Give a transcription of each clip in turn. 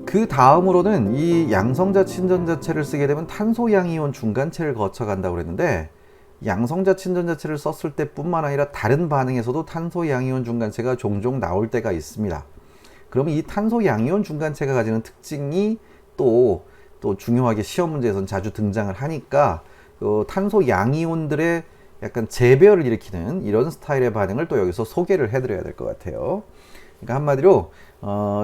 그 다음으로는 이 양성자 친전자체를 쓰게 되면 탄소 양이온 중간체를 거쳐간다고 그랬는데, 양성자 친전자체를 썼을 때 뿐만 아니라 다른 반응에서도 탄소 양이온 중간체가 종종 나올 때가 있습니다. 그러면 이 탄소 양이온 중간체가 가지는 특징이 또 중요하게 시험 문제에서는 자주 등장을 하니까, 탄소 양이온들의 약간 재배열을 일으키는 이런 스타일의 반응을 또 여기서 소개를 해드려야 될 것 같아요. 그러니까 한마디로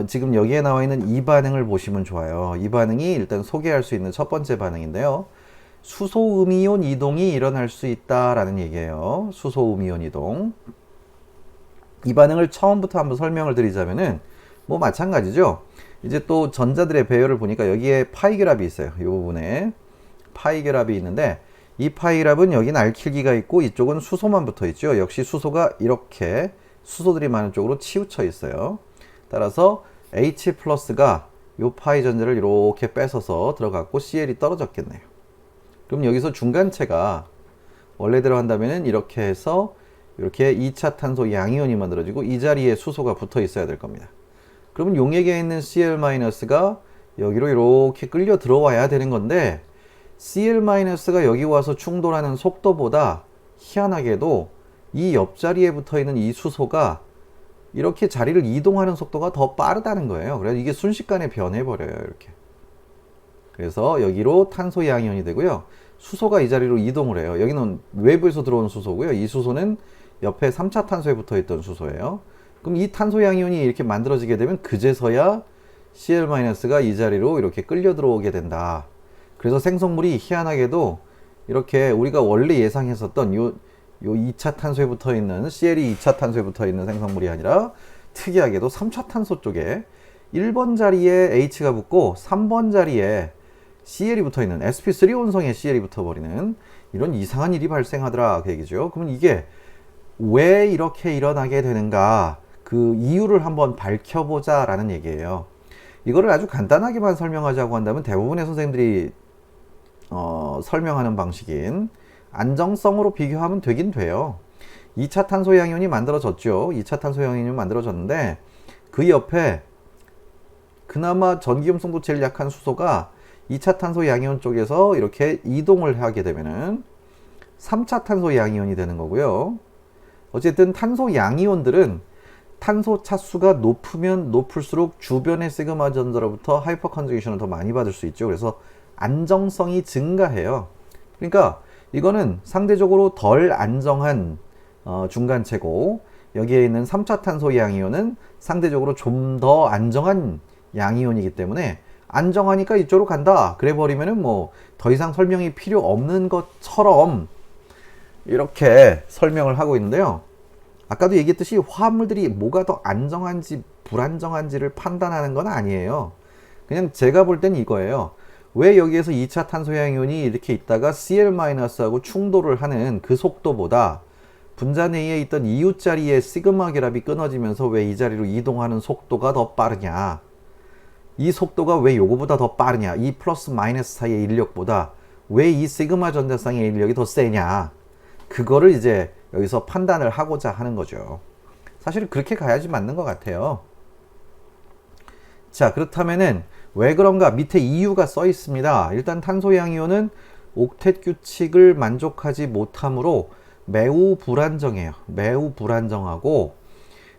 지금 여기에 나와 있는 이 반응을 보시면 좋아요. 이 반응이 일단 소개할 수 있는 첫 번째 반응인데요. 수소음이온 이동이 일어날 수 있다라는 얘기예요. 수소음이온 이동. 이 반응을 처음부터 한번 설명을 드리자면은 뭐 마찬가지죠. 이제 또 전자들의 배열을 보니까 여기에 파이 결합이 있어요. 이 부분에 파이 결합이 있는데, 이 파이 결합은 여기는 알킬기가 있고 이쪽은 수소만 붙어 있죠. 역시 수소가 이렇게 수소들이 많은 쪽으로 치우쳐 있어요. 따라서 H 플러스가 이 파이 전자를 이렇게 뺏어서 들어갔고 Cl이 떨어졌겠네요. 그럼 여기서 중간체가 원래대로 한다면 이렇게 해서 이렇게 2차 탄소 양이온이 만들어지고 이 자리에 수소가 붙어 있어야 될 겁니다. 그러면 용액에 있는 Cl-가 여기로 이렇게 끌려 들어와야 되는 건데, Cl-가 여기 와서 충돌하는 속도보다 희한하게도 이 옆자리에 붙어 있는 이 수소가 이렇게 자리를 이동하는 속도가 더 빠르다는 거예요. 그래서 이게 순식간에 변해버려요. 이렇게. 그래서 여기로 탄소 양이온이 되고요. 수소가 이 자리로 이동을 해요. 여기는 외부에서 들어온 수소고요. 이 수소는 옆에 3차 탄소에 붙어 있던 수소예요. 그럼 이 탄소 양이온이 이렇게 만들어지게 되면 그제서야 Cl-가 이 자리로 이렇게 끌려 들어오게 된다. 그래서 생성물이 희한하게도 이렇게 우리가 원래 예상했었던 요 2차 탄소에 붙어 있는 Cl이 2차 탄소에 붙어 있는 생성물이 아니라 특이하게도 3차 탄소 쪽에 1번 자리에 H가 붙고 3번 자리에 Cl이 붙어 있는 sp3 원성에 Cl이 붙어버리는 이런 이상한 일이 발생하더라 그 얘기죠. 그러면 이게 왜 이렇게 일어나게 되는가, 그 이유를 한번 밝혀보자 라는 얘기예요. 이거를 아주 간단하게만 설명하자고 한다면 대부분의 선생님들이 설명하는 방식인 안정성으로 비교하면 되긴 돼요. 2차 탄소 양이온이 만들어졌죠. 2차 탄소 양이온이 만들어졌는데 그 옆에 그나마 전기음성도 제일 약한 수소가 2차 탄소 양이온 쪽에서 이렇게 이동을 하게 되면은 3차 탄소 양이온이 되는 거고요. 어쨌든 탄소 양이온들은 탄소 차수가 높으면 높을수록 주변의 시그마 전자로부터 하이퍼 컨주게이션을 더 많이 받을 수 있죠. 그래서 안정성이 증가해요. 그러니까 이거는 상대적으로 덜 안정한 중간체고, 여기에 있는 3차 탄소 양이온은 상대적으로 좀 더 안정한 양이온이기 때문에 안정하니까 이쪽으로 간다 그래 버리면은 뭐 더 이상 설명이 필요 없는 것처럼 이렇게 설명을 하고 있는데요. 아까도 얘기했듯이 화합물들이 뭐가 더 안정한지 불안정한지를 판단하는 건 아니에요. 그냥 제가 볼 땐 이거예요. 왜 여기에서 2차 탄소 양이온이 이렇게 있다가 Cl-하고 충돌을 하는 그 속도보다 분자 내에 있던 이웃자리의 시그마 결합이 끊어지면서 왜 이 자리로 이동하는 속도가 더 빠르냐, 이 속도가 왜 요거보다 더 빠르냐, 이 플러스 마이너스 사이의 인력보다 왜 이 시그마 전자쌍의 인력이 더 세냐, 그거를 이제 여기서 판단을 하고자 하는 거죠. 사실 그렇게 가야지 맞는 것 같아요. 자, 그렇다면은 왜 그런가, 밑에 이유가 써 있습니다. 일단 탄소 양이온은 옥텟 규칙을 만족하지 못하므로 매우 불안정해요. 매우 불안정하고,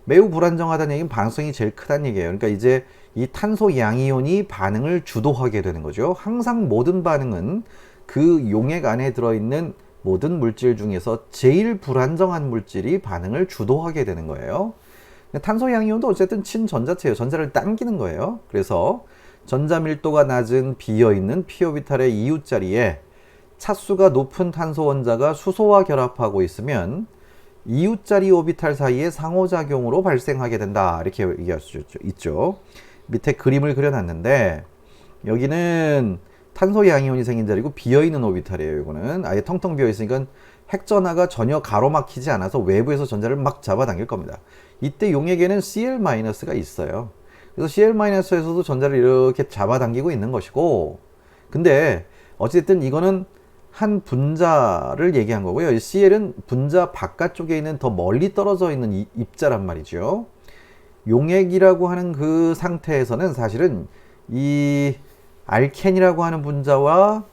매우 불안정하다는 얘기는 반응성이 제일 크다는 얘기예요. 그러니까 이제 이 탄소 양이온이 반응을 주도하게 되는 거죠. 항상 모든 반응은 그 용액 안에 들어있는 모든 물질 중에서 제일 불안정한 물질이 반응을 주도하게 되는 거예요. 탄소 양이온도 어쨌든 친전자체예요. 전자를 당기는 거예요. 그래서 전자 밀도가 낮은 비어있는 p-오비탈의 이웃자리에 차수가 높은 탄소 원자가 수소와 결합하고 있으면 이웃자리 오비탈 사이의 상호작용으로 발생하게 된다, 이렇게 얘기할 수 있죠. 밑에 그림을 그려놨는데 여기는 탄소 양이온이 생긴 자리고 비어있는 오비탈이에요. 이거는 아예 텅텅 비어있으니까 핵전하가 전혀 가로막히지 않아서 외부에서 전자를 막 잡아당길 겁니다. 이때 용액에는 Cl-가 있어요. 그래서 Cl-에서도 전자를 이렇게 잡아당기고 있는 것이고, 근데 어쨌든 이거는 한 분자를 얘기한 거고요. Cl은 분자 바깥쪽에 있는 더 멀리 떨어져 있는 입자란 말이죠. 용액이라고 하는 그 상태에서는 사실은 이 알켄이라고 하는 분자와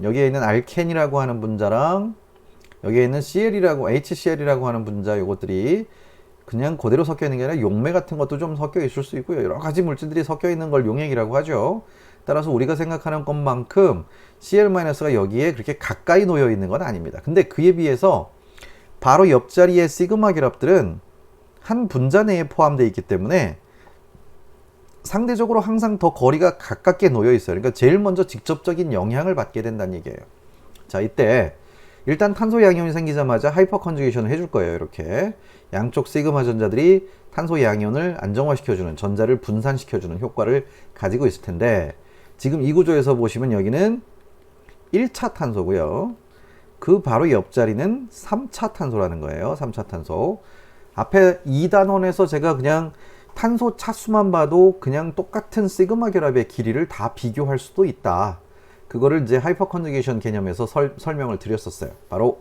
여기에 있는 알켄이라고 하는 분자랑 여기에 있는 HCl이라고 하는 분자, 요것들이 그냥 그대로 섞여 있는 게 아니라 용매 같은 것도 좀 섞여 있을 수 있고요. 여러 가지 물질들이 섞여 있는 걸 용액이라고 하죠. 따라서 우리가 생각하는 것만큼 Cl-가 여기에 그렇게 가까이 놓여 있는 건 아닙니다. 근데 그에 비해서 바로 옆자리의 시그마 결합들은 한 분자 내에 포함되어 있기 때문에 상대적으로 항상 더 거리가 가깝게 놓여 있어요. 그러니까 제일 먼저 직접적인 영향을 받게 된다는 얘기예요. 자, 이때 일단 탄소 양이온이 생기자마자 하이퍼 컨주게이션을 해줄 거예요. 이렇게 양쪽 시그마 전자들이 탄소 양이온을 안정화시켜주는, 전자를 분산시켜주는 효과를 가지고 있을 텐데, 지금 이 구조에서 보시면 여기는 1차 탄소고요. 그 바로 옆자리는 3차 탄소라는 거예요. 3차 탄소. 앞에 2단원에서 제가 그냥 탄소 차수만 봐도 그냥 똑같은 시그마 결합의 길이를 다 비교할 수도 있다. 그거를 이제 하이퍼 컨주게이션 개념에서 설명을 드렸었어요. 바로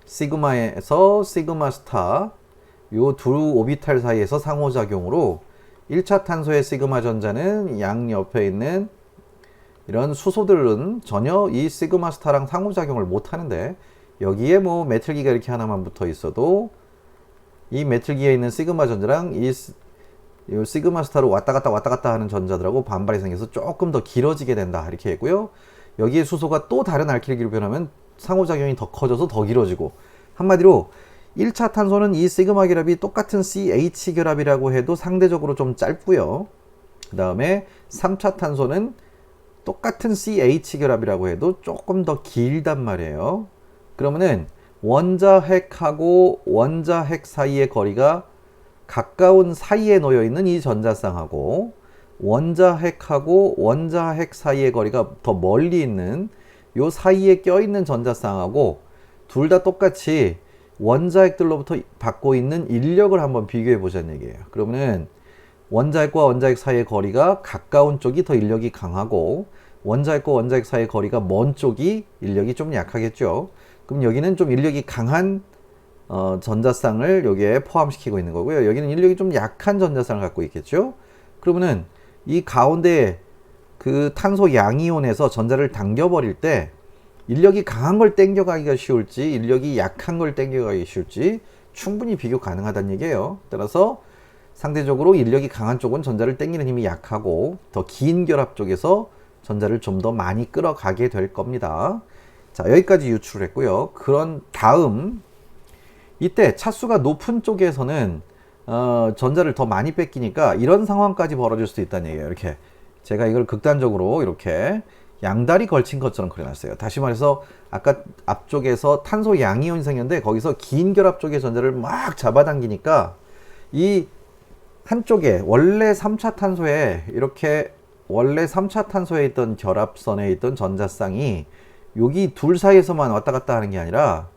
시그마에서 시그마 스타, 요 두 오비탈 사이에서 상호작용으로 1차 탄소의 시그마 전자는 양옆에 있는 이런 수소들은 전혀 이 시그마 스타랑 상호작용을 못 하는데, 여기에 뭐 메틀기가 이렇게 하나만 붙어 있어도 이 메틀기에 있는 시그마 전자랑 이 시그마 스타로 왔다 갔다 하는 전자들하고 반발이 생겨서 조금 더 길어지게 된다, 이렇게 했고요. 여기에 수소가 또 다른 알키리기로 변하면 상호작용이 더 커져서 더 길어지고, 한마디로 1차 탄소는 이 시그마 결합이 똑같은 CH 결합이라고 해도 상대적으로 좀 짧고요. 그 다음에 3차 탄소는 똑같은 CH 결합이라고 해도 조금 더 길단 말이에요. 그러면은 원자핵하고 원자핵 사이의 거리가 가까운 사이에 놓여 있는 이 전자쌍하고 원자핵하고 원자핵 사이의 거리가 더 멀리 있는 요 사이에 껴있는 전자쌍하고 둘 다 똑같이 원자핵들로부터 받고 있는 인력을 한번 비교해 보자는 얘기예요. 그러면은 원자핵과 원자핵 사이의 거리가 가까운 쪽이 더 인력이 강하고 원자핵과 원자핵 사이의 거리가 먼 쪽이 인력이 좀 약하겠죠. 그럼 여기는 좀 인력이 강한 전자쌍을 여기에 포함시키고 있는 거고요. 여기는 인력이 좀 약한 전자쌍을 갖고 있겠죠. 그러면은 이 가운데 그 탄소 양이온에서 전자를 당겨버릴 때 인력이 강한 걸 땡겨가기가 쉬울지 인력이 약한 걸 땡겨가기 쉬울지 충분히 비교 가능하다는 얘기예요. 따라서 상대적으로 인력이 강한 쪽은 전자를 땡기는 힘이 약하고 더 긴 결합 쪽에서 전자를 좀 더 많이 끌어가게 될 겁니다. 자, 여기까지 유출을 했고요. 그런 다음 이때 차수가 높은 쪽에서는 전자를 더 많이 뺏기니까 이런 상황까지 벌어질 수 있다는 얘기예요. 이렇게 제가 이걸 극단적으로 이렇게 양다리 걸친 것처럼 그려놨어요. 다시 말해서 아까 앞쪽에서 탄소 양이온이 생겼는데 거기서 긴 결합 쪽의 전자를 막 잡아당기니까 이 한쪽에 원래 3차 탄소에 이렇게 원래 3차 탄소에 있던 결합선에 있던 전자쌍이 여기 둘 사이에서만 왔다 갔다 하는 게 아니라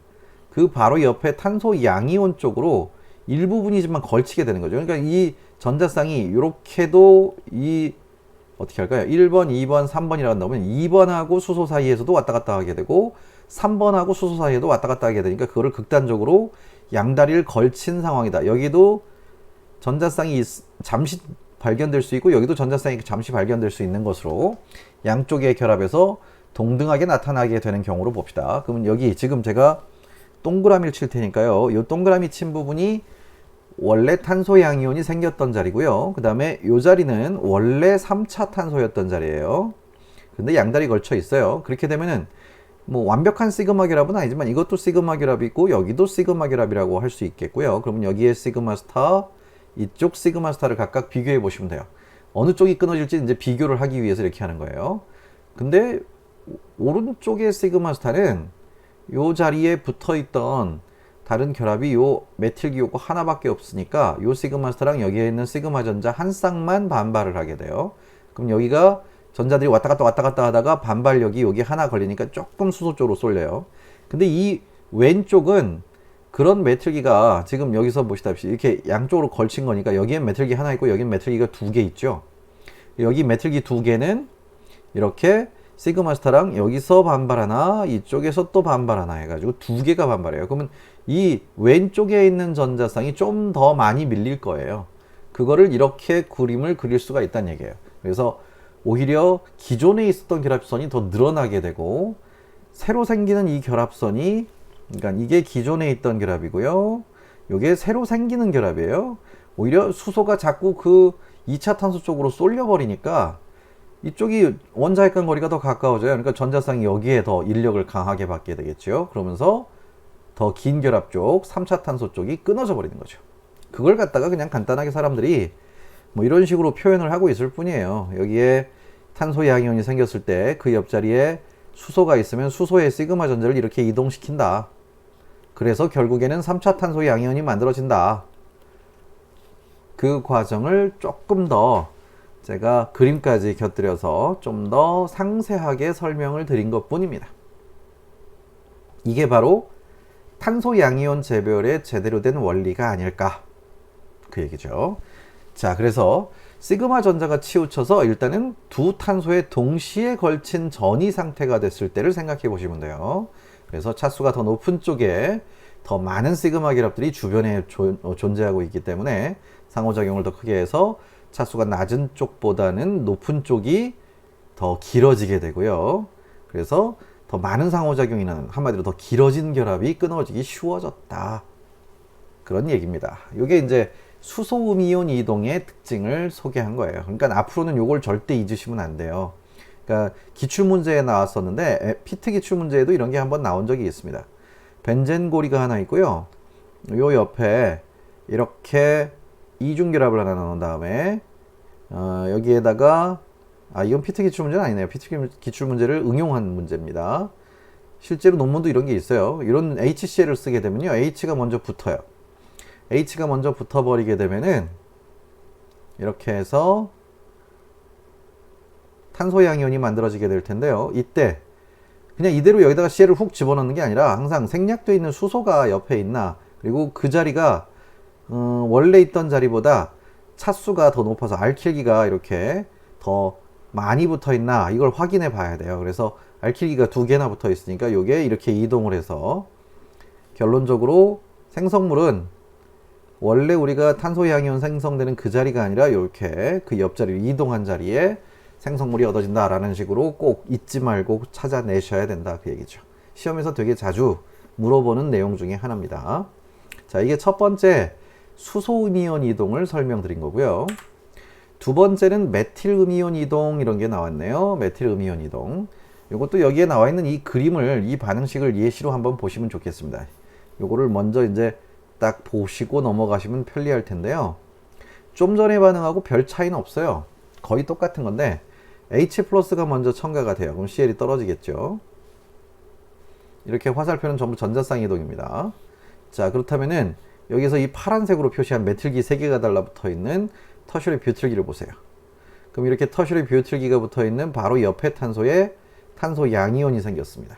그 바로 옆에 탄소 양이온 쪽으로 일부분이지만 걸치게 되는 거죠. 그러니까 이 전자쌍이 이렇게도 이 어떻게 할까요? 1번, 2번, 3번이라고 한다면 2번하고 수소 사이에서도 왔다 갔다 하게 되고 3번하고 수소 사이에도 왔다 갔다 하게 되니까 그거를 극단적으로 양다리를 걸친 상황이다. 여기도 전자쌍이 잠시 발견될 수 있고 여기도 전자쌍이 잠시 발견될 수 있는 것으로 양쪽의 결합에서 동등하게 나타나게 되는 경우로 봅시다. 그러면 여기 지금 제가 동그라미를 칠 테니까요. 이 동그라미 친 부분이 원래 탄소 양이온이 생겼던 자리고요. 그 다음에 이 자리는 원래 3차 탄소였던 자리예요. 근데 양다리 걸쳐 있어요. 그렇게 되면은 뭐 완벽한 시그마 결합은 아니지만 이것도 시그마 결합이 있고 여기도 시그마 결합이라고 할 수 있겠고요. 그러면 여기에 시그마 스타, 이쪽 시그마 스타를 각각 비교해 보시면 돼요. 어느 쪽이 끊어질지 이제 비교를 하기 위해서 이렇게 하는 거예요. 근데 오른쪽의 시그마 스타는 이 자리에 붙어 있던 다른 결합이 요 메틸기호가 하나밖에 없으니까 요 시그마 스타랑 여기에 있는 시그마 전자 한 쌍만 반발을 하게 돼요. 그럼 여기가 전자들이 왔다 갔다 하다가 반발력이 여기 하나 걸리니까 조금 수소 쪽으로 쏠려요. 근데 이 왼쪽은 그런 메틀기가 지금 여기서 보시다시피 이렇게 양쪽으로 걸친 거니까 여기엔 메틀기 하나 있고 여기엔 메틀기가 두 개 있죠. 여기 메틀기 두 개는 이렇게 시그마 스타랑 여기서 반발 하나, 이쪽에서 또 반발 하나 해가지고 두 개가 반발해요. 그러면 이 왼쪽에 있는 전자쌍이 좀 더 많이 밀릴 거예요. 그거를 이렇게 그림을 그릴 수가 있다는 얘기예요. 그래서 오히려 기존에 있었던 결합선이 더 늘어나게 되고, 새로 생기는 이 결합선이, 그러니까 이게 기존에 있던 결합이고요. 이게 새로 생기는 결합이에요. 오히려 수소가 자꾸 그 2차 탄소 쪽으로 쏠려 버리니까 이쪽이 원자핵간 거리가 더 가까워져요. 그러니까 전자쌍이 여기에 더 인력을 강하게 받게 되겠죠. 그러면서 더 긴 결합 쪽, 3차 탄소 쪽이 끊어져 버리는 거죠. 그걸 갖다가 그냥 간단하게 사람들이 뭐 이런 식으로 표현을 하고 있을 뿐이에요. 여기에 탄소 양이온이 생겼을 때 그 옆자리에 수소가 있으면 수소의 시그마 전자를 이렇게 이동시킨다. 그래서 결국에는 3차 탄소 양이온이 만들어진다. 그 과정을 조금 더 제가 그림까지 곁들여서 좀 더 상세하게 설명을 드린 것 뿐입니다. 이게 바로 탄소 양이온 재별의 제대로 된 원리가 아닐까, 그 얘기죠. 자, 그래서 시그마 전자가 치우쳐서 일단은 두 탄소에 동시에 걸친 전이 상태가 됐을 때를 생각해 보시면 돼요. 그래서 차수가 더 높은 쪽에 더 많은 시그마 결합들이 주변에 존재하고 있기 때문에 상호작용을 더 크게 해서 차수가 낮은 쪽보다는 높은 쪽이 더 길어지게 되고요. 그래서 더 많은 상호작용이 나는, 한마디로 더 길어진 결합이 끊어지기 쉬워졌다, 그런 얘기입니다. 이게 이제 수소음이온 이동의 특징을 소개한 거예요. 그러니까 앞으로는 이걸 절대 잊으시면 안 돼요. 그러니까 기출문제에 나왔었는데, 피트 기출문제에도 이런 게 한번 나온 적이 있습니다. 벤젠고리가 하나 있고요. 요 옆에 이렇게 이중결합을 하나 넣은 다음에 여기에다가, 이건 피트 기출문제는 아니네요. 피트 기출문제를 응용한 문제입니다. 실제로 논문도 이런 게 있어요. 이런 HCl을 쓰게 되면요, H가 먼저 붙어요. H가 먼저 붙어버리게 되면은 이렇게 해서 탄소 양이온이 만들어지게 될 텐데요. 이때 그냥 이대로 여기다가 Cl을 훅 집어넣는 게 아니라 항상 생략되어 있는 수소가 옆에 있나, 그리고 그 자리가 원래 있던 자리보다 차수가 더 높아서 알킬기가 이렇게 더 많이 붙어 있나, 이걸 확인해 봐야 돼요. 그래서 알킬기가 2개나 붙어 있으니까 이게 이렇게 이동을 해서 결론적으로 생성물은 원래 우리가 탄소 양이온 생성되는 그 자리가 아니라 이렇게 그 옆자리로 이동한 자리에 생성물이 얻어진다라는 식으로 꼭 잊지 말고 찾아내셔야 된다, 그 얘기죠. 시험에서 되게 자주 물어보는 내용 중에 하나입니다. 자, 이게 첫 번째 수소음이온 이동을 설명드린 거고요. 두 번째는 메틸음이온 이동, 이런 게 나왔네요. 메틸음이온 이동. 이것도 여기에 나와 있는 이 그림을, 이 반응식을 예시로 한번 보시면 좋겠습니다. 요거를 먼저 이제 딱 보시고 넘어가시면 편리할 텐데요. 좀 전에 반응하고 별 차이는 없어요. 거의 똑같은 건데 H 플러스가 먼저 첨가가 돼요. 그럼 Cl이 떨어지겠죠. 이렇게 화살표는 전부 전자쌍 이동입니다. 자, 그렇다면은 여기서 이 파란색으로 표시한 메틸기 3개가 달라붙어 있는 터셔리 뷰틸기를 보세요. 그럼 이렇게 터셔리 뷰틸기가 붙어 있는 바로 옆에 탄소에 탄소 양이온이 생겼습니다.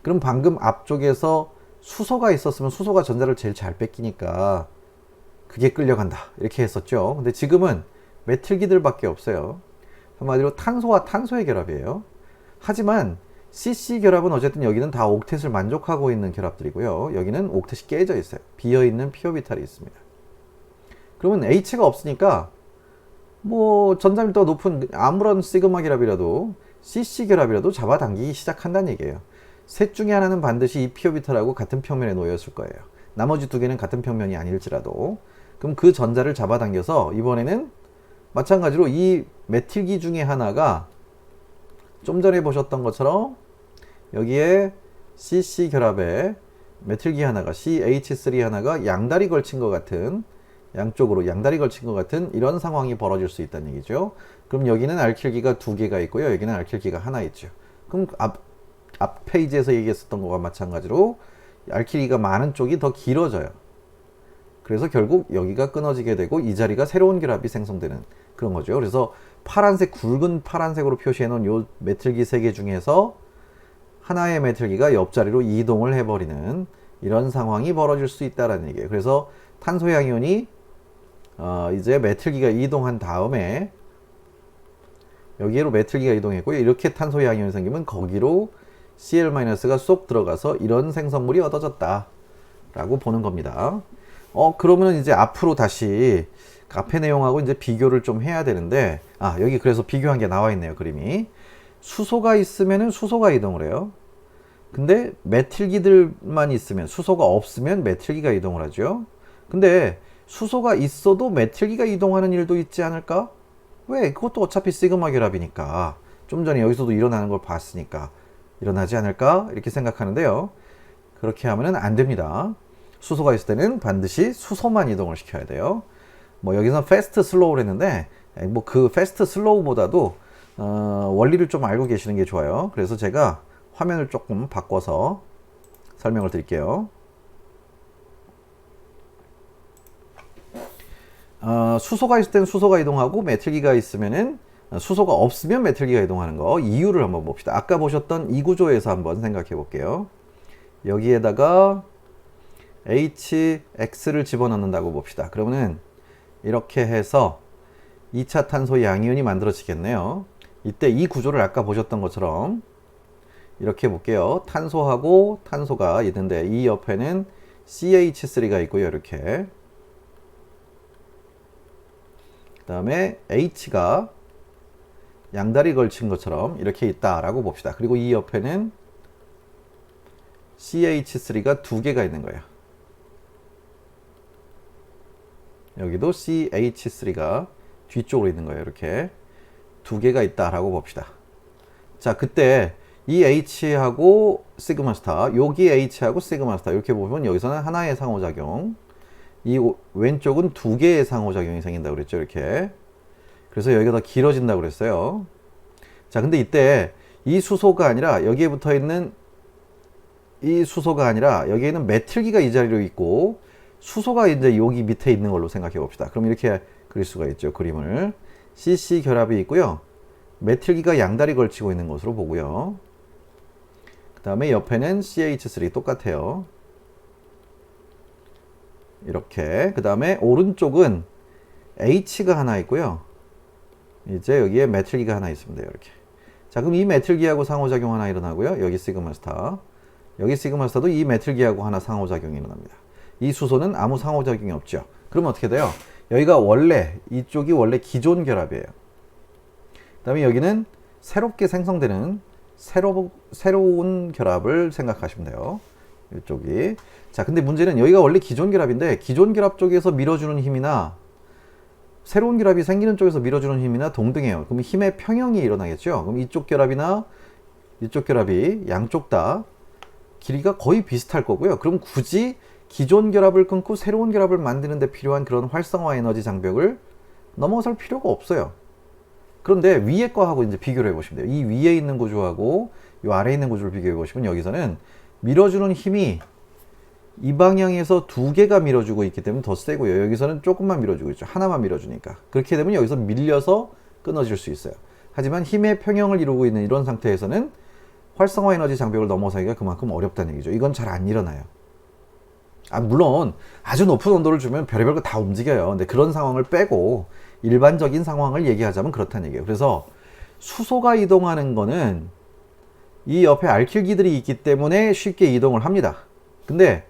그럼 방금 앞쪽에서 수소가 있었으면 수소가 전자를 제일 잘 뺏기니까 그게 끌려간다, 이렇게 했었죠. 근데 지금은 메틸기들밖에 없어요. 한마디로 탄소와 탄소의 결합이에요. 하지만 CC 결합은 어쨌든 여기는 다 옥텟을 만족하고 있는 결합들이고요. 여기는 옥텟이 깨져 있어요. 비어있는 피오비탈이 있습니다. 그러면 H가 없으니까 뭐 전자밀도가 높은 아무런 시그마 결합이라도 CC 결합이라도 잡아당기기 시작한다는 얘기예요. 셋 중에 하나는 반드시 이 피오비탈하고 같은 평면에 놓였을 거예요. 나머지 2개는 같은 평면이 아닐지라도. 그럼 그 전자를 잡아당겨서 이번에는 마찬가지로 이 메틸기 중에 하나가 좀 전에 보셨던 것처럼 여기에 CC 결합에 메틸기 하나가, CH3 하나가 양다리 걸친 것 같은, 양쪽으로 양다리 걸친 것 같은 이런 상황이 벌어질 수 있다는 얘기죠. 그럼 여기는 알킬기가 2개가 있고요. 여기는 알킬기가 하나 있죠. 그럼 앞 페이지에서 얘기했었던 것과 마찬가지로 알킬기가 많은 쪽이 더 길어져요. 그래서 결국 여기가 끊어지게 되고 이 자리가 새로운 결합이 생성되는 그런 거죠. 그래서 파란색, 굵은 파란색으로 표시해 놓은 요 메틸기 3개 중에서 하나의 메틸기가 옆자리로 이동을 해버리는 이런 상황이 벌어질 수 있다는 얘기예요. 그래서 탄소 양이온이 이제 메틸기가 이동한 다음에 여기로 메틸기가 이동했고요. 이렇게 탄소 양이온이 생기면 거기로 Cl-가 쏙 들어가서 이런 생성물이 얻어졌다 라고 보는 겁니다. 그러면 이제 앞으로 다시 앞에 내용하고 이제 비교를 좀 해야 되는데, 여기 그래서 비교한 게 나와 있네요, 그림이. 수소가 있으면은 수소가 이동을 해요. 근데 메틸기들만 있으면, 수소가 없으면 메틸기가 이동을 하죠. 근데 수소가 있어도 메틸기가 이동하는 일도 있지 않을까? 왜? 그것도 어차피 시그마 결합이니까. 좀 전에 여기서도 일어나는 걸 봤으니까 일어나지 않을까? 이렇게 생각하는데요. 그렇게 하면은 안 됩니다. 수소가 있을 때는 반드시 수소만 이동을 시켜야 돼요. 뭐 여기서 패스트 슬로우를 했는데, 뭐 그 패스트 슬로우보다도 원리를 좀 알고 계시는 게 좋아요. 그래서 제가 화면을 조금 바꿔서 설명을 드릴게요. 수소가 있을 때는 수소가 이동하고, 메틸기가 있으면은 수소가 없으면 메틸기가 이동하는 거, 이유를 한번 봅시다. 아까 보셨던 이 구조에서 한번 생각해 볼게요. 여기에다가 HX를 집어넣는다고 봅시다. 그러면은 이렇게 해서 2차 탄소 양이온이 만들어지겠네요. 이때 이 구조를 아까 보셨던 것처럼 이렇게 볼게요. 탄소하고 탄소가 있는데 이 옆에는 CH3가 있고요. 이렇게. 그 다음에 H가 양다리 걸친 것처럼 이렇게 있다라고 봅시다. 그리고 이 옆에는 CH3가 두 개가 있는 거예요. 여기도 CH3가 뒤쪽으로 있는 거예요. 이렇게 두 개가 있다라고 봅시다. 자, 그때 이 H하고 시그마 스타, 여기 H하고 시그마 스타 이렇게 보면 여기서는 하나의 상호작용, 이 왼쪽은 두 개의 상호작용이 생긴다고 그랬죠. 이렇게. 그래서 여기가 더 길어진다고 그랬어요. 자, 근데 이때 이 수소가 아니라 여기에 붙어 있는 이 수소가 아니라 여기에는 메틸기가 이 자리로 있고 수소가 이제 여기 밑에 있는 걸로 생각해 봅시다. 그럼 이렇게 그릴 수가 있죠. 그림을. CC 결합이 있고요. 메틸기가 양다리 걸치고 있는 것으로 보고요. 그 다음에 옆에는 CH3 똑같아요. 이렇게. 그 다음에 오른쪽은 H가 하나 있고요. 이제 여기에 메틸기가 하나 있으면 돼요. 이렇게. 자, 그럼 이 메틸기하고 상호작용 하나 일어나고요. 여기 시그마 스타. 여기 시그마 스타도 이 메틸기하고 하나 상호작용이 일어납니다. 이 수소는 아무 상호작용이 없죠. 그러면 어떻게 돼요? 여기가 원래, 이쪽이 원래 기존 결합이에요. 그 다음에 여기는 새롭게 생성되는 새로운 결합을 생각하시면 돼요. 이쪽이. 자, 근데 문제는 여기가 원래 기존 결합인데, 기존 결합 쪽에서 밀어주는 힘이나 새로운 결합이 생기는 쪽에서 밀어주는 힘이나 동등해요. 그럼 힘의 평형이 일어나겠죠. 그럼 이쪽 결합이나 이쪽 결합이 양쪽 다 길이가 거의 비슷할 거고요. 그럼 굳이 기존 결합을 끊고 새로운 결합을 만드는 데 필요한 그런 활성화 에너지 장벽을 넘어설 필요가 없어요. 그런데 위에 거하고 이제 비교를 해보시면 돼요. 이 위에 있는 구조하고 이 아래에 있는 구조를 비교해 보시면 여기서는 밀어주는 힘이 이 방향에서 두 개가 밀어주고 있기 때문에 더 세고요. 여기서는 조금만 밀어주고 있죠. 하나만 밀어주니까. 그렇게 되면 여기서 밀려서 끊어질 수 있어요. 하지만 힘의 평형을 이루고 있는 이런 상태에서는 활성화 에너지 장벽을 넘어서기가 그만큼 어렵다는 얘기죠. 이건 잘 안 일어나요. 물론 아주 높은 온도를 주면 별의별 거 다 움직여요. 근데 그런 상황을 빼고 일반적인 상황을 얘기하자면 그렇다는 얘기예요. 그래서 수소가 이동하는 거는 이 옆에 알킬기들이 있기 때문에 쉽게 이동을 합니다. 근데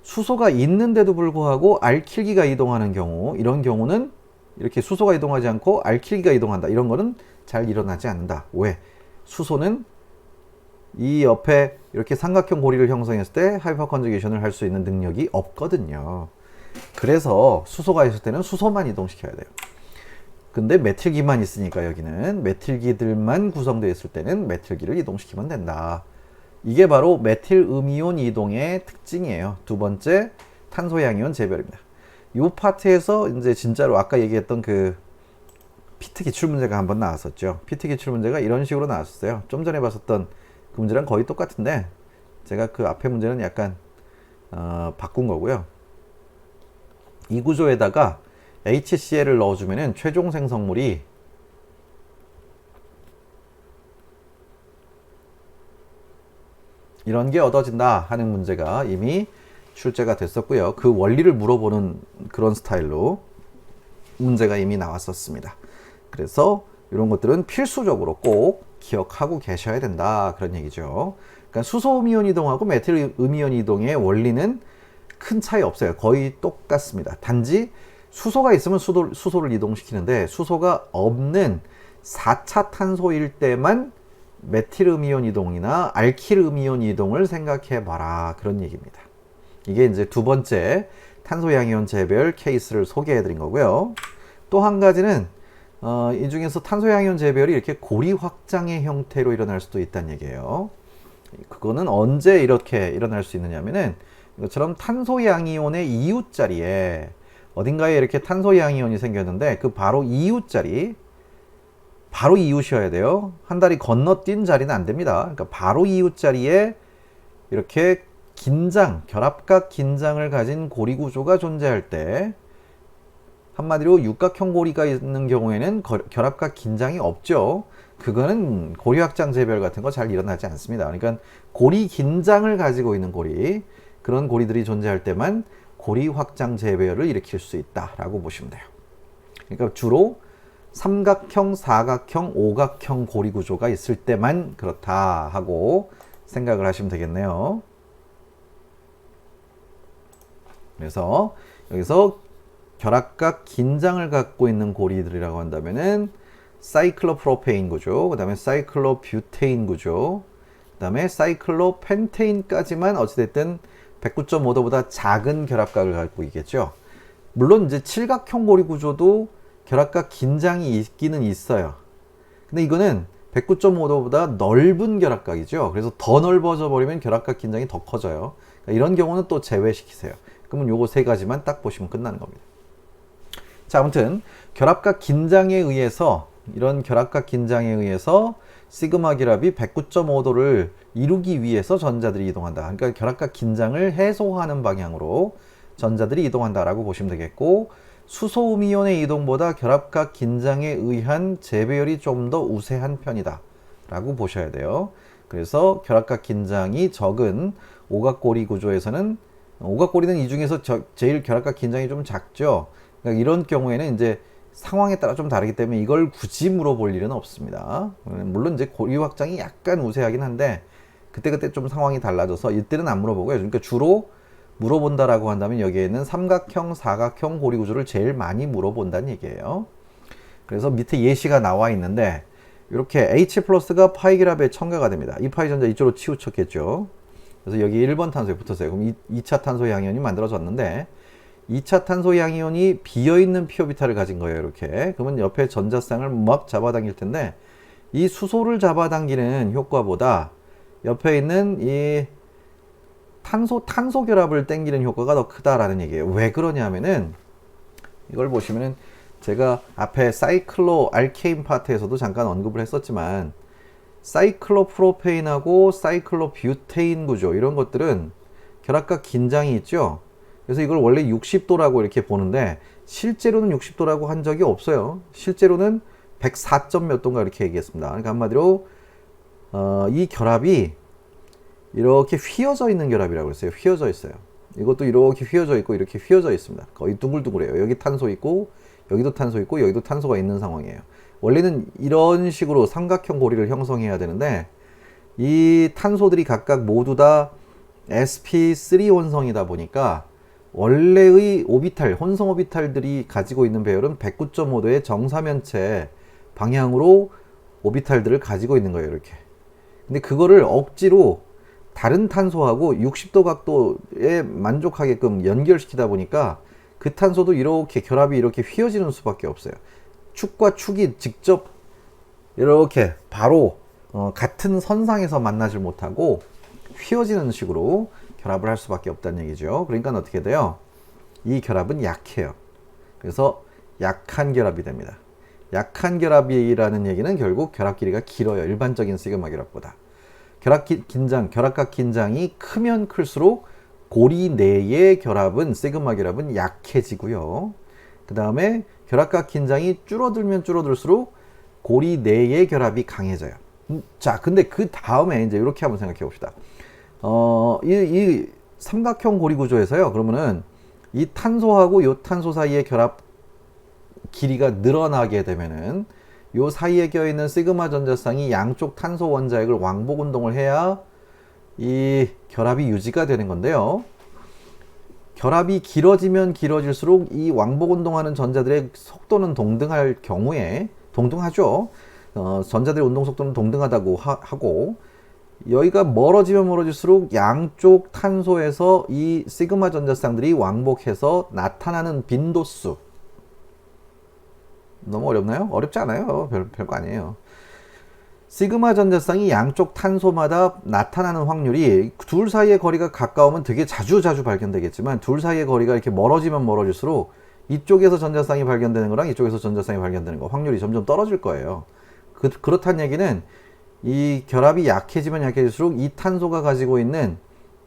수소가 있는데도 불구하고 알킬기가 이동하는 경우, 이런 경우는 이렇게 수소가 이동하지 않고 알킬기가 이동한다. 이런 거는 잘 일어나지 않는다. 왜? 수소는 이 옆에 이렇게 삼각형 고리를 형성했을 때 하이퍼 컨주게이션을 할 수 있는 능력이 없거든요. 그래서 수소가 있을 때는 수소만 이동시켜야 돼요. 근데 메틸기만 있으니까 여기는 메틸기들만 구성되어 있을 때는 메틸기를 이동시키면 된다. 이게 바로 메틸 음이온 이동의 특징이에요. 두 번째, 탄소 양이온 재별입니다. 이 파트에서 이제 진짜로 아까 얘기했던 그 피트 기출 문제가 한번 나왔었죠. 피트 기출 문제가 이런 식으로 나왔었어요. 좀 전에 봤었던 그 문제랑 거의 똑같은데 제가 그 앞에 문제는 약간 바꾼 거고요. 이 구조에다가 HCl을 넣어주면은 최종 생성물이 이런 게 얻어진다 하는 문제가 이미 출제가 됐었고요. 그 원리를 물어보는 그런 스타일로 문제가 이미 나왔었습니다. 그래서 이런 것들은 필수적으로 꼭 기억하고 계셔야 된다 그런 얘기죠. 그러니까 수소 음이온 이동하고 메틸 음이온 이동의 원리는 큰 차이 없어요. 거의 똑같습니다. 단지 수소가 있으면 수소를 이동시키는데 수소가 없는 4차 탄소일 때만 메틸음이온 이동이나 알킬음이온 이동을 생각해 봐라, 그런 얘기입니다. 이게 이제 두 번째 탄소양이온 재배열 케이스를 소개해 드린 거고요. 또 한 가지는 이 중에서 탄소양이온 재배열이 이렇게 고리 확장의 형태로 일어날 수도 있다는 얘기예요. 그거는 언제 이렇게 일어날 수 있느냐면은 이것처럼 탄소양이온의 이웃 자리에 어딘가에 이렇게 탄소양이온이 생겼는데 그 바로 이웃 자리, 바로 이웃이어야 돼요. 한 다리 건너뛴 자리는 안 됩니다. 그러니까 바로 이웃 자리에 이렇게 결합각 긴장을 가진 고리 구조가 존재할 때, 한마디로 육각형 고리가 있는 경우에는 결합각 긴장이 없죠. 그거는 고리 확장 재배열 같은 거 잘 일어나지 않습니다. 그러니까 고리 긴장을 가지고 있는 고리, 그런 고리들이 존재할 때만 고리 확장 재배열을 일으킬 수 있다라고 보시면 돼요. 그러니까 주로 삼각형, 사각형, 오각형 고리 구조가 있을 때만 그렇다 하고 생각을 하시면 되겠네요. 그래서 여기서 결합각 긴장을 갖고 있는 고리들이라고 한다면은 사이클로프로페인 구조, 그 다음에 사이클로뷰테인 구조, 그 다음에 사이클로펜테인까지만 어찌됐든 109.5도보다 작은 결합각을 갖고 있겠죠. 물론 이제 칠각형 고리 구조도 결합각 긴장이 있기는 있어요. 근데 이거는 109.5도보다 넓은 결합각이죠. 그래서 더 넓어져 버리면 결합각 긴장이 더 커져요. 그러니까 이런 경우는 또 제외시키세요. 그러면 요거 세 가지만 딱 보시면 끝나는 겁니다. 자, 아무튼 결합각 긴장에 의해서, 이런 결합각 긴장에 의해서 시그마 결합이 109.5도를 이루기 위해서 전자들이 이동한다. 그러니까 결합각 긴장을 해소하는 방향으로 전자들이 이동한다라고 보시면 되겠고, 수소음이온의 이동보다 결합각 긴장에 의한 재배열이 좀 더 우세한 편이다 라고 보셔야 돼요. 그래서 결합각 긴장이 적은 오각고리 구조에서는, 오각고리는 이 중에서 제일 결합각 긴장이 좀 작죠. 그러니까 이런 경우에는 이제 상황에 따라 좀 다르기 때문에 이걸 굳이 물어볼 일은 없습니다. 물론 이제 고리 확장이 약간 우세하긴 한데 그때그때 좀 상황이 달라져서 이때는 안 물어보고요. 그러니까 주로 물어본다라고 한다면 여기에는 삼각형, 사각형 고리 구조를 제일 많이 물어본다는 얘기예요. 그래서 밑에 예시가 나와 있는데 이렇게 H 플러스가 파이 결합에 첨가가 됩니다. 이 파이 전자 이쪽으로 치우쳤겠죠. 그래서 여기 1번 탄소에 붙었어요. 그럼 2차 탄소 양이온이 만들어졌는데 2차 탄소 양이온이 비어있는 p 오비탈을 가진 거예요. 이렇게. 그러면 옆에 전자쌍을 막 잡아당길 텐데 이 수소를 잡아당기는 효과보다 옆에 있는 이 탄소 결합을 당기는 효과가 더 크다라는 얘기예요. 왜 그러냐면은 이걸 보시면은 제가 앞에 사이클로 알케인 파트에서도 잠깐 언급을 했었지만 사이클로프로페인하고 사이클로뷰테인 구조, 이런 것들은 결합각 긴장이 있죠. 그래서 이걸 원래 60도라고 이렇게 보는데 실제로는 60도라고 한 적이 없어요. 실제로는 104점 몇 도인가 이렇게 얘기했습니다. 그러니까 한마디로 이 결합이 이렇게 휘어져 있는 결합이라고 했어요. 휘어져 있어요. 이것도 이렇게 휘어져 있고 이렇게 휘어져 있습니다. 거의 둥글둥글해요. 여기 탄소 있고 여기도 탄소 있고 여기도 탄소가 있는 상황이에요. 원래는 이런 식으로 삼각형 고리를 형성해야 되는데 이 탄소들이 각각 모두 다 sp3 혼성이다 보니까 원래의 오비탈, 혼성 오비탈들이 가지고 있는 배열은 109.5도의 정사면체 방향으로 오비탈들을 가지고 있는 거예요. 이렇게. 근데 그거를 억지로 다른 탄소하고 60도 각도에 만족하게끔 연결시키다 보니까 그 탄소도 이렇게 결합이 이렇게 휘어지는 수밖에 없어요. 축과 축이 직접 이렇게 바로 같은 선상에서 만나질 못하고 휘어지는 식으로 결합을 할 수밖에 없다는 얘기죠. 그러니까 어떻게 돼요? 이 결합은 약해요. 그래서 약한 결합이 됩니다. 약한 결합이라는 얘기는 결국 결합 길이가 길어요. 일반적인 시그마 결합보다. 결합각 긴장이 크면 클수록 고리 내의 결합은, 시그마 결합은 약해지고요. 그 다음에 결합각 긴장이 줄어들면 줄어들수록 고리 내의 결합이 강해져요. 자, 근데 그 다음에 이제 이렇게 한번 생각해 봅시다. 이 삼각형 고리 구조에서요, 그러면은 이 탄소하고 이 탄소 사이의 결합 길이가 늘어나게 되면은 요 사이에 껴있는 시그마 전자쌍이 양쪽 탄소 원자핵을 왕복 운동을 해야 이 결합이 유지가 되는 건데요. 결합이 길어지면 길어질수록 이 왕복 운동하는 전자들의 속도는 동등할 경우에 동등하죠. 전자들의 운동 속도는 동등하다고 하고 여기가 멀어지면 멀어질수록 양쪽 탄소에서 이 시그마 전자쌍들이 왕복해서 나타나는 빈도수. 너무 어렵나요? 어렵지 않아요. 별거 아니에요. 시그마 전자쌍이 양쪽 탄소마다 나타나는 확률이 둘 사이의 거리가 가까우면 되게 자주 발견되겠지만 둘 사이의 거리가 이렇게 멀어지면 멀어질수록 이쪽에서 전자쌍이 발견되는 거랑 이쪽에서 전자쌍이 발견되는 거 확률이 점점 떨어질 거예요. 그렇다는 얘기는 이 결합이 약해지면 약해질수록 이 탄소가 가지고 있는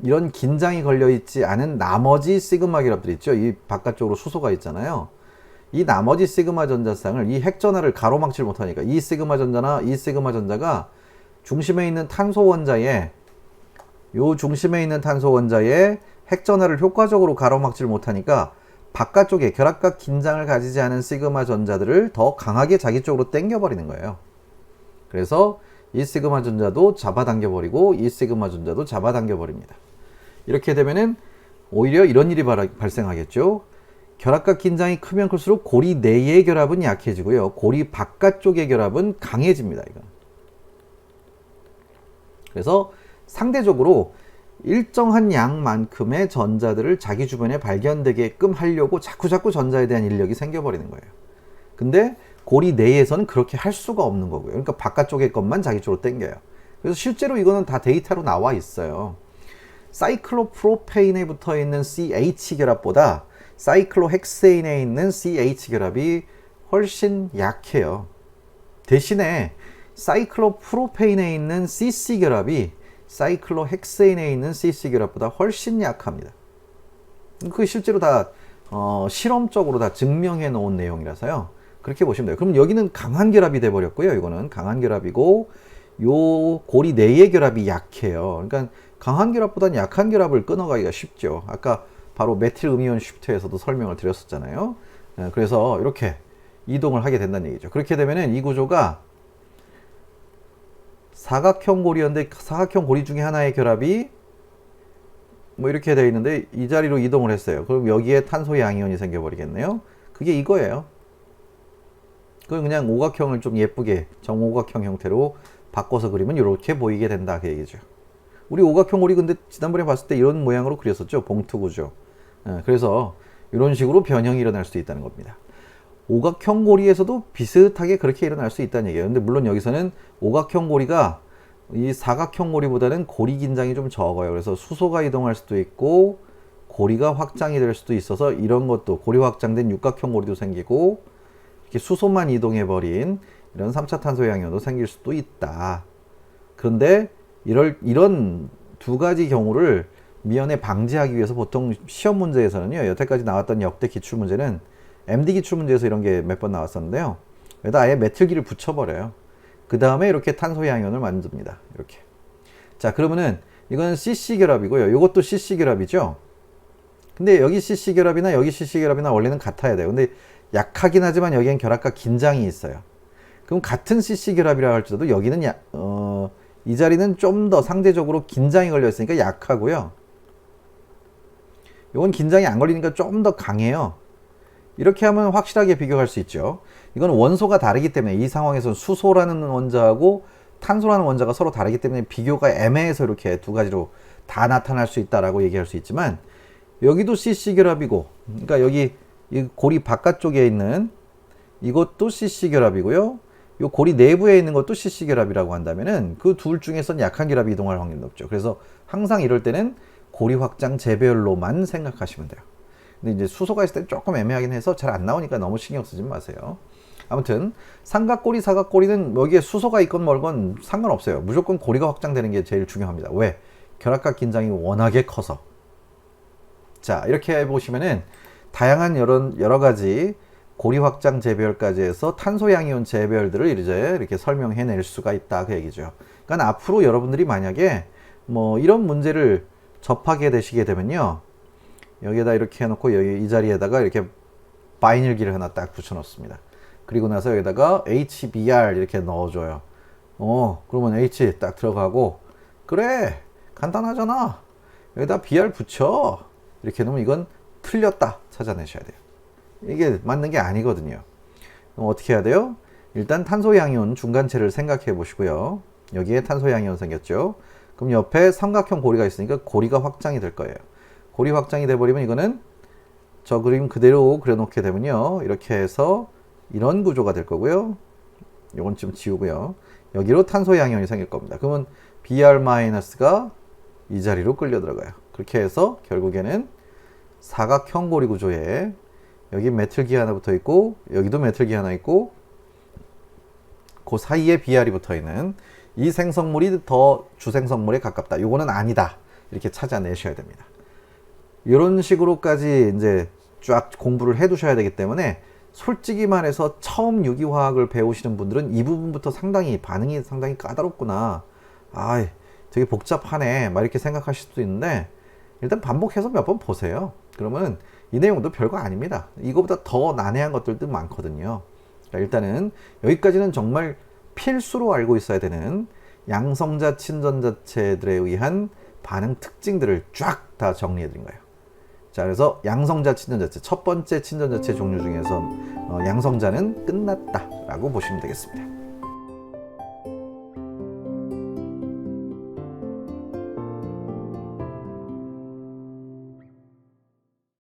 이런 긴장이 걸려 있지 않은 나머지 시그마 결합들이 있죠. 이 바깥쪽으로 수소가 있잖아요. 이 나머지 시그마 전자쌍을 이 핵전하를 가로막질 못하니까 이 시그마 전자나 이 시그마 전자가 중심에 있는 탄소 원자에 요 중심에 있는 탄소 원자에 핵전하를 효과적으로 가로막질 못하니까 바깥쪽에 결합각 긴장을 가지지 않은 시그마 전자들을 더 강하게 자기 쪽으로 당겨버리는 거예요. 그래서 이 시그마 전자도 잡아당겨 버리고 이 시그마 전자도 잡아당겨 버립니다. 이렇게 되면은 오히려 이런 일이 발생하겠죠. 결합각 긴장이 크면 클수록 고리 내의 결합은 약해지고요. 고리 바깥쪽의 결합은 강해집니다. 이건. 그래서 상대적으로 일정한 양만큼의 전자들을 자기 주변에 발견되게끔 하려고 자꾸 전자에 대한 인력이 생겨버리는 거예요. 근데 고리 내에서는 그렇게 할 수가 없는 거고요. 그러니까 바깥쪽의 것만 자기 쪽으로 당겨요. 그래서 실제로 이거는 다 데이터로 나와 있어요. 사이클로프로페인에 붙어 있는 CH 결합보다 사이클로헥세인에 있는 CH 결합이 훨씬 약해요. 대신에 사이클로프로페인에 있는 CC 결합이 사이클로헥세인에 있는 CC 결합보다 훨씬 약합니다. 그게 실제로 다 실험적으로 다 증명해 놓은 내용이라서요. 그렇게 보시면 돼요. 그럼 여기는 강한 결합이 돼 버렸고요. 이거는 강한 결합이고 요 고리 내의 결합이 약해요. 그러니까 강한 결합보다는 약한 결합을 끊어가기가 쉽죠. 아까 바로 메틸 음이온 쉬프트에서도 설명을 드렸었잖아요. 그래서 이렇게 이동을 하게 된다는 얘기죠. 그렇게 되면은 이 구조가 사각형 고리였는데 사각형 고리 중에 하나의 결합이 뭐 이렇게 되어 있는데 이 자리로 이동을 했어요. 그럼 여기에 탄소 양이온이 생겨버리겠네요. 그게 이거예요. 그럼 그냥 오각형을 좀 예쁘게 정오각형 형태로 바꿔서 그리면 이렇게 보이게 된다 그 얘기죠. 우리 오각형 고리 근데 지난번에 봤을 때 이런 모양으로 그렸었죠. 봉투 구조. 그래서 이런 식으로 변형이 일어날 수 있다는 겁니다. 오각형 고리에서도 비슷하게 그렇게 일어날 수 있다는 얘기예요. 근데 물론 여기서는 오각형 고리가 이 사각형 고리보다는 고리 긴장이 좀 적어요. 그래서 수소가 이동할 수도 있고 고리가 확장이 될 수도 있어서 이런 것도 고리 확장된 육각형 고리도 생기고 이렇게 수소만 이동해 버린 이런 3차 탄소 양이온도 생길 수도 있다. 그런데 이런 두 가지 경우를 미연에 방지하기 위해서 보통 시험 문제에서는요, 여태까지 나왔던 역대 기출 문제는 MD 기출 문제에서 이런 게 몇 번 나왔었는데요. 여기다 아예 메틸기를 붙여버려요. 그 다음에 이렇게 탄소 양이온을 만듭니다. 이렇게. 자, 그러면은 이건 CC 결합이고요. 이것도 CC 결합이죠. 근데 여기 CC 결합이나 여기 CC 결합이나 원래는 같아야 돼요. 근데 약하긴 하지만 여기엔 결합과 긴장이 있어요. 그럼 같은 CC 결합이라 할지라도 여기는 이 자리는 좀 더 상대적으로 긴장이 걸려 있으니까 약하고요. 이건 긴장이 안 걸리니까 좀 더 강해요. 이렇게 하면 확실하게 비교할 수 있죠. 이건 원소가 다르기 때문에 이 상황에서는 수소라는 원자하고 탄소라는 원자가 서로 다르기 때문에 비교가 애매해서 이렇게 두 가지로 다 나타날 수 있다라고 얘기할 수 있지만 여기도 CC 결합이고, 그러니까 여기 이 고리 바깥쪽에 있는 이것도 CC 결합이고요. 이 고리 내부에 있는 것도 CC 결합이라고 한다면은 그 둘 중에선 약한 결합이 이동할 확률이 높죠. 그래서 항상 이럴 때는 고리 확장 재배열로만 생각하시면 돼요. 근데 이제 수소가 있을 때 조금 애매하긴 해서 잘 안 나오니까 너무 신경 쓰지 마세요. 아무튼 삼각고리, 사각고리는 여기에 수소가 있건 멀건 상관없어요. 무조건 고리가 확장되는 게 제일 중요합니다. 왜? 결합각 긴장이 워낙에 커서. 자, 이렇게 해보시면은 다양한 여러 가지 고리 확장 재배열까지 해서 탄소 양이온 재배열들을 이제 이렇게 설명해낼 수가 있다 그 얘기죠. 그러니까 앞으로 여러분들이 만약에 뭐 이런 문제를 접하게 되시게 되면요, 여기에다 이렇게 해놓고 여기 이 자리에다가 이렇게 바이닐기를 하나 딱 붙여 놓습니다. 그리고 나서 여기다가 HBr 이렇게 넣어줘요. 그러면 H 딱 들어가고, 그래 간단하잖아, 여기다 Br 붙여 이렇게 놓으면 이건 틀렸다 찾아내셔야 돼요. 이게 맞는 게 아니거든요. 그럼 어떻게 해야 돼요? 일단 탄소양이온 중간체를 생각해 보시고요. 여기에 탄소양이온 생겼죠. 그럼 옆에 삼각형 고리가 있으니까 고리가 확장이 될 거예요. 고리 확장이 돼버리면 이거는 저 그림 그대로 그려놓게 되면요. 이렇게 해서 이런 구조가 될 거고요. 이건 좀 지우고요. 여기로 탄소양이온이 생길 겁니다. 그러면 Br-가 이 자리로 끌려 들어가요. 그렇게 해서 결국에는 사각형 고리 구조에 여기 메틸기 하나 붙어 있고 여기도 메틸기 하나 있고 그 사이에 Br이 붙어 있는 이 생성물이 더 주생성물에 가깝다. 요거는 아니다. 이렇게 찾아내셔야 됩니다. 이런 식으로까지 이제 쫙 공부를 해 두셔야 되기 때문에 솔직히 말해서 처음 유기화학을 배우시는 분들은 이 부분부터 반응이 상당히 까다롭구나. 아, 되게 복잡하네. 막 이렇게 생각하실 수도 있는데 일단 반복해서 몇 번 보세요. 그러면 이 내용도 별거 아닙니다. 이거보다 더 난해한 것들도 많거든요. 그러니까 일단은 여기까지는 정말 필수로 알고 있어야 되는 양성자 친전자체들에 의한 반응 특징들을 쫙 다 정리해 드린 거예요. 자, 그래서 양성자 친전자체, 첫 번째 친전자체 종류 중에서 양성자는 끝났다 라고 보시면 되겠습니다.